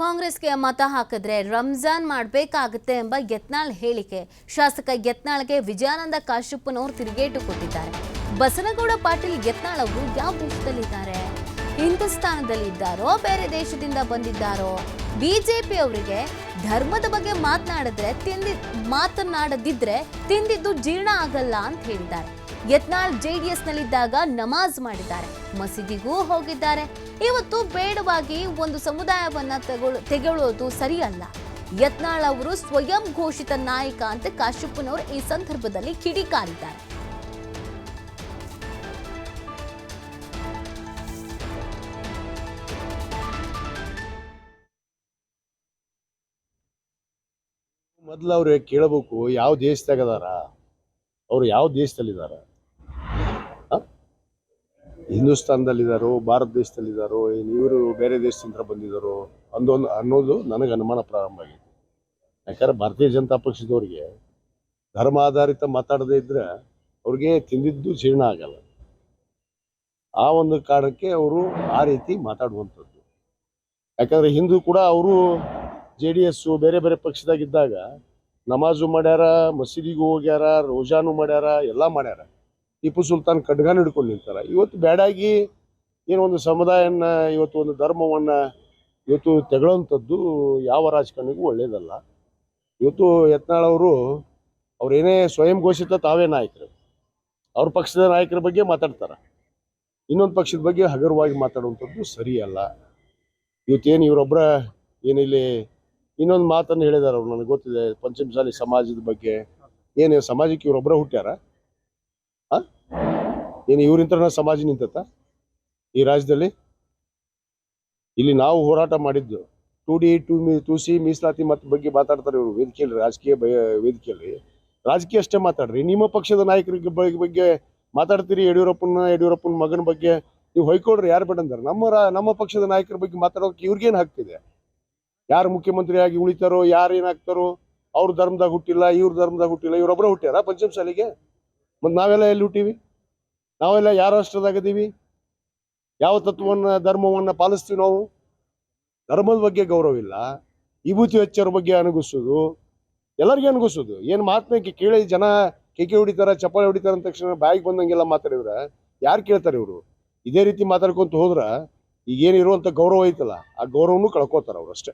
ಕಾಂಗ್ರೆಸ್ಗೆ ಮತ ಹಾಕಿದ್ರೆ ರಂಜಾನ್ ಮಾಡಬೇಕಾಗುತ್ತೆ ಎಂಬ ಯತ್ನಾಳ್ ಹೇಳಿಕೆ. ಶಾಸಕ ಯತ್ನಾಳ್ಗೆ ವಿಜಯಾನಂದ ಕಾಶ್ಯಪ್ಪನವರು ತಿರುಗೇಟು ಕೊಟ್ಟಿದ್ದಾರೆ. ಬಸನಗೌಡ ಪಾಟೀಲ್ ಯತ್ನಾಳ್ ಅವರು ಯಾವ ದೇಶದಲ್ಲಿದ್ದಾರೆ? ಹಿಂದೂಸ್ತಾನದಲ್ಲಿದ್ದಾರೋ ಬೇರೆ ದೇಶದಿಂದ ಬಂದಿದ್ದಾರೋ? ಬಿಜೆಪಿ ಅವರಿಗೆ ಧರ್ಮದ ಬಗ್ಗೆ ಮಾತನಾಡದಿದ್ರೆ ತಿಂದಿದ್ದು ಜೀರ್ಣ ಆಗಲ್ಲ ಅಂತ ಹೇಳಿದ್ದಾರೆ. ಯತ್ನಾಳ್ ಜೆಡಿಎಸ್ ನಲ್ಲಿದ್ದಾಗ ನಮಾಜ್ ಮಾಡಿದ್ದಾರೆ, ಮಸೀದಿಗೂ ಹೋಗಿದ್ದಾರೆ. ಇವತ್ತು ಬೇಡವಾಗಿ ಒಂದು ಸಮುದಾಯವನ್ನ ತೆಗೆಳುವುದು ಸರಿಯಲ್ಲ. ಯತ್ನಾಳ್ ಅವರು ಸ್ವಯಂ ಘೋಷಿತ ನಾಯಕ ಅಂತ ಕಾಶ್ಯಪ್ಪನವರು ಈ ಸಂದರ್ಭದಲ್ಲಿ ಕಿಡಿಕಾರಿದ್ದಾರೆ. ಮೊದಲು ಅವ್ರಿಗೆ ಕೇಳಬೇಕು, ಯಾವ ದೇಶದಾಗದಾರ ಅವರು, ಯಾವ ದೇಶದಲ್ಲಿದ್ದಾರೆ, ಹಿಂದೂಸ್ತಾನದಲ್ಲಿದ್ದಾರೋ ಭಾರತ ದೇಶದಲ್ಲಿದ್ದಾರೋ, ಇವರು ಬೇರೆ ದೇಶದಿಂದ ಬಂದಿದ್ದಾರೋ ಅನ್ನೋದು ನನಗೆ ಅನುಮಾನ ಪ್ರಾರಂಭ ಆಗಿದೆ. ಯಾಕಂದ್ರೆ ಭಾರತೀಯ ಜನತಾ ಪಕ್ಷದವ್ರಿಗೆ ಧರ್ಮ ಆಧಾರಿತ ಮಾತಾಡದೇ ಇದ್ರೆ ಅವ್ರಿಗೆ ತಿಂದಿದ್ದು ಜೀರ್ಣ ಆಗಲ್ಲ. ಆ ಒಂದು ಕಾರಣಕ್ಕೆ ಅವರು ಆ ರೀತಿ ಮಾತಾಡುವಂಥದ್ದು. ಯಾಕಂದ್ರೆ ಹಿಂದೂ ಕೂಡ ಅವರು JDS ಬೇರೆ ಬೇರೆ ಪಕ್ಷದಾಗಿದ್ದಾಗ ನಮಾಜು ಮಾಡ್ಯಾರ, ಮಸೀದಿಗೂ ಹೋಗ್ಯಾರ, ರೋಜಾನು ಮಾಡ್ಯಾರ, ಎಲ್ಲ ಮಾಡ್ಯಾರ. ಟಿಪ್ಪು ಸುಲ್ತಾನ್ ಖಡ್ಗಾನ ಹಿಡ್ಕೊಂಡು ನಿಂತಾರ. ಇವತ್ತು ಬೇಡಾಗಿ ಏನೊಂದು ಸಮುದಾಯನ, ಇವತ್ತು ಒಂದು ಧರ್ಮವನ್ನು ಇವತ್ತು ತೆಗೊಳ್ಳೋವಂಥದ್ದು ಯಾವ ರಾಜಕಾರಣಿಗೂ ಒಳ್ಳೇದಲ್ಲ. ಇವತ್ತು ಯತ್ನಾಳ್ ಅವ್ರೇನೇ ಸ್ವಯಂ ಘೋಷಿತ ತಾವೇ ನಾಯಕರು, ಅವ್ರ ಪಕ್ಷದ ನಾಯಕರ ಬಗ್ಗೆ ಮಾತಾಡ್ತಾರೆ, ಇನ್ನೊಂದು ಪಕ್ಷದ ಬಗ್ಗೆ ಹಗುರವಾಗಿ ಮಾತಾಡುವಂಥದ್ದು ಸರಿಯಲ್ಲ. ಇವತ್ತೇನು ಇವರೊಬ್ಬರ ಏನಿಲ್ಲಿ ಇನ್ನೊಂದು ಮಾತನ್ನು ಹೇಳಿದಾರೆ ಅವ್ರು, ನನಗೆ ಗೊತ್ತಿದೆ, ಪಂಚಮಸಾಲಿ ಸಮಾಜದ ಬಗ್ಗೆ. ಏನು ಸಮಾಜಕ್ಕೆ ಇವರೊಬ್ಬರ ಹುಟ್ಟ್ಯಾರ? ಏನು ಇವರಿಂತ ಸಮಾಜ ನಿಂತತ್ತ ಈ ರಾಜ್ಯದಲ್ಲಿ? ಇಲ್ಲಿ ನಾವು ಹೋರಾಟ ಮಾಡಿದ್ದು 2D 2C ಮೀಸಲಾತಿ ಮತ ಬಗ್ಗೆ ಮಾತಾಡ್ತಾರೆ ಇವರು ವೇದಿಕೆಯಲ್ಲಿ, ರಾಜಕೀಯ ವೇದಿಕೆಯಲ್ಲಿ. ರಾಜಕೀಯ ಅಷ್ಟೇ ಮಾತಾಡ್ರಿ, ನಿಮ್ಮ ಪಕ್ಷದ ನಾಯಕರ ಬಗ್ಗೆ ಮಾತಾಡ್ತೀರಿ. ಯಡಿಯೂರಪ್ಪನ ಮಗನ ಬಗ್ಗೆ ನೀವು ಹೊಯ್ಕೊಳ್ರಿ, ಯಾರು ಬೇಡಂದಾರೆ? ನಮ್ಮ ಪಕ್ಷದ ನಾಯಕರ ಬಗ್ಗೆ ಮಾತಾಡೋಕೆ ಇವ್ರಿಗೇನು ಹಾಕ್ತಿದೆ? ಯಾರು ಮುಖ್ಯಮಂತ್ರಿಯಾಗಿ ಉಳಿತಾರೋ, ಯಾರು ಏನಾಗ್ತಾರೋ, ಅವ್ರ ಧರ್ಮದಾಗ ಹುಟ್ಟಿಲ್ಲ, ಇವ್ರ ಧರ್ಮದಾಗ ಹುಟ್ಟಿಲ್ಲ, ಇವರೊಬ್ಬರ ಹುಟ್ಟ್ಯಾರ ಪಂಚಮಸಾಲಿಗೆ? ಮತ್ತು ನಾವೆಲ್ಲ ಎಲ್ಲಿ ಹುಟ್ಟಿವಿ? ನಾವೆಲ್ಲ ಯಾವ ರಾಷ್ಟ್ರದಾಗಿದ್ದೀವಿ? ಯಾವ ತತ್ವವನ್ನು ಧರ್ಮವನ್ನು ಪಾಲಿಸ್ತೀವಿ ನಾವು? ಧರ್ಮದ ಬಗ್ಗೆ ಗೌರವ ಇಲ್ಲ. ವಿಭೂತಿ ಹಚ್ಚೋರ ಬಗ್ಗೆ ಅನುಗಿಸೋದು, ಎಲ್ಲರಿಗೂ ಅನುಗಿಸೋದು. ಏನು ಮಾತನ್ನ ಕೇಳಿ ಜನ ಕೇಕೆ ಹೊಡಿತಾರ, ಚಪ್ಪಾಳೆ ಹೊಡಿತಾರ ಅಂದ ತಕ್ಷಣ ಬಾಯಿಗೆ ಬಂದಂಗೆಲ್ಲ ಮಾತಾಡಿದ್ರೆ ಯಾರು ಕೇಳ್ತಾರೆ? ಇವರು ಇದೇ ರೀತಿ ಮಾತಾಡ್ಕೊಂತ ಹೋದ್ರೆ ಈಗೇನಿರುವಂಥ ಗೌರವ ಐತಲ್ಲ, ಆ ಗೌರವನೂ ಕಳ್ಕೊತಾರೆ ಅವ್ರು ಅಷ್ಟೇ.